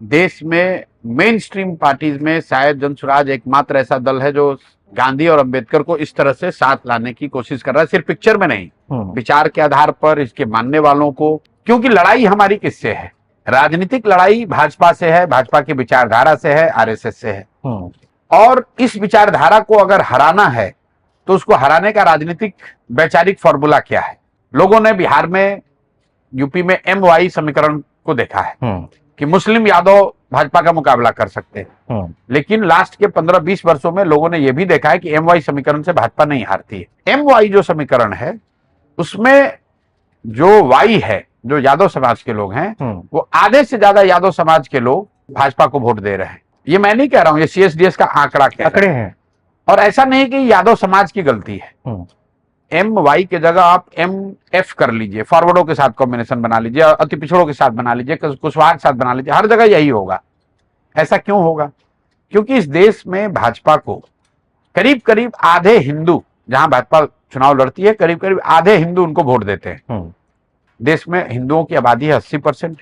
देश में main stream parties में शायद जनसुराज एकमात्र ऐसा दल है जो गांधी और अंबेडकर को इस तरह से साथ लाने की कोशिश कर रहा है, सिर्फ पिक्चर में नहीं, विचार के आधार पर इसके मानने वालों को। क्योंकि लड़ाई हमारी किससे है? राजनीतिक लड़ाई भाजपा से है, भाजपा की विचारधारा से है, आरएसएस से है। और इस विचारधारा को अगर हराना है तो उसको हराने का राजनीतिक वैचारिक फॉर्मूला क्या है? लोगों ने बिहार में, यूपी में MY समीकरण को देखा है कि मुस्लिम यादव भाजपा का मुकाबला कर सकते हैं, लेकिन लास्ट के 15-20 वर्षों में लोगों ने यह भी देखा है कि MY समीकरण से भाजपा नहीं हारती है। MY जो समीकरण है उसमें जो Y है, जो यादव समाज के लोग हैं, वो आधे से ज्यादा यादव समाज के लोग भाजपा को वोट दे रहे हैं। ये मैं नहीं कह रहा हूं, ये CSDS का आंकड़े हैं। और ऐसा नहीं कि यादव समाज की गलती है। MY के जगह आप MF कर लीजिए, फॉरवर्डों के साथ कॉम्बिनेशन बना लीजिए, अति पिछड़ों के साथ बना लीजिए, कुशवाहा के साथ बना लीजिए, हर जगह यही होगा। ऐसा क्यों होगा? क्योंकि इस देश में भाजपा को करीब करीब आधे हिंदू, जहां भाजपा चुनाव लड़ती है, करीब करीब आधे हिंदू उनको वोट देते हैं। देश में हिंदुओं की आबादी है 80%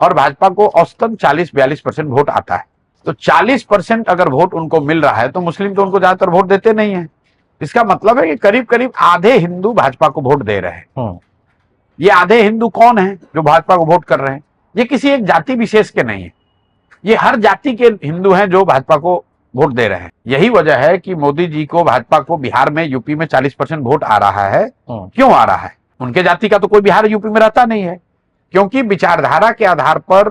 और भाजपा को औसतन 40-42% वोट आता है। तो 40% अगर वोट उनको मिल रहा है तो मुस्लिम तो उनको ज्यादातर वोट देते नहीं है। इसका मतलब है कि करीब करीब आधे हिंदू भाजपा को वोट दे रहे हैं। ये आधे हिंदू कौन है जो भाजपा को वोट कर रहे हैं? ये किसी एक जाति विशेष के नहीं है, ये हर जाति के हिंदू हैं जो भाजपा को वोट दे रहे हैं। यही वजह है कि मोदी जी को, भाजपा को बिहार में, यूपी में 40% वोट आ रहा है। क्यों आ रहा है? उनके जाति का तो कोई बिहार यूपी में रहता नहीं है। क्योंकि विचारधारा के आधार पर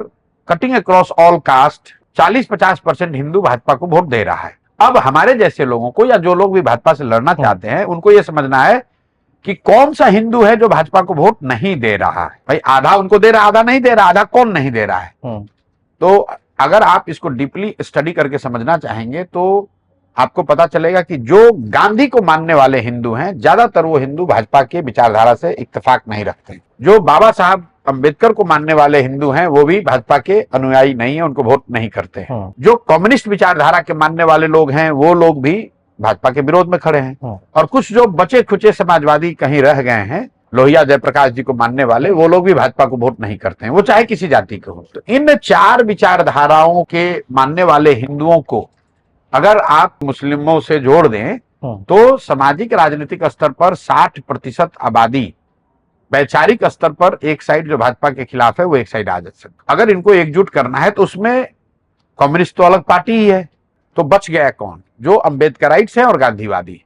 cutting across all cast 40-50% Hindu Bhajpa को वोट दे रहा है। अब हमारे जैसे लोगों को, या जो लोग भी भाजपा से लड़ना चाहते हैं, उनको यह समझना है कि कौन सा हिंदू है जो भाजपा को वोट नहीं दे रहा है। भाई आधा उनको दे रहा, आधा नहीं दे रहा, आधा कौन नहीं दे रहा है। तो अगर आप इसको डीपली स्टडी करके समझना चाहेंगे तो आपको पता चलेगा कि जो गांधी को मानने वाले हिंदू हैं, ज्यादातर वो हिंदू भाजपा के विचारधारा से इत्तेफाक नहीं रखते। जो बाबा साहब अंबेडकर को मानने वाले हिंदू हैं वो भी भाजपा के अनुयायी नहीं है, उनको वोट नहीं करते। जो कम्युनिस्ट विचारधारा के मानने वाले लोग हैं वो लोग भी भाजपा के विरोध में खड़े हैं। और कुछ जो बचे खुचे समाजवादी कहीं रह गए हैं, लोहिया जयप्रकाश जी को मानने वाले, वो लोग भी भाजपा को वोट नहीं करते हैं, वो चाहे किसी जाति के हो। तो इन 4 विचारधाराओं के मानने वाले हिंदुओं को अगर आप मुस्लिमों से जोड़ दें तो सामाजिक राजनीतिक स्तर पर 60% आबादी वैचारिक स्तर पर एक साइड जो भाजपा के खिलाफ है वो एक साइड आ जा सकती। अगर इनको एकजुट करना है तो उसमें कम्युनिस्ट तो अलग पार्टी ही है, तो बच गया कौन? जो अंबेडकराइट्स हैं और गांधीवादी।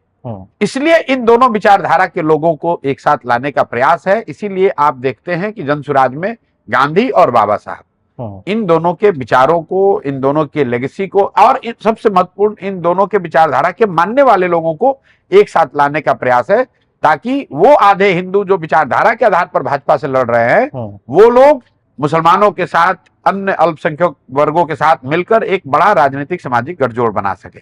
इसलिए इन दोनों विचारधारा के लोगों को एक साथ लाने का प्रयास है। इसीलिए आप देखते हैं कि जनसुराज में गांधी और बाबा साहब, इन दोनों के विचारों को, इन दोनों के लेगेसी को, और सबसे महत्वपूर्ण इन दोनों के विचारधारा के मानने वाले लोगों को एक साथ लाने का प्रयास है, ताकि वो आधे हिंदू जो विचारधारा के आधार पर भाजपा से लड़ रहे हैं, वो लोग मुसलमानों के साथ, अन्य अल्पसंख्यक वर्गों के साथ मिलकर एक बड़ा राजनीतिक सामाजिक गठजोड़ बना सके।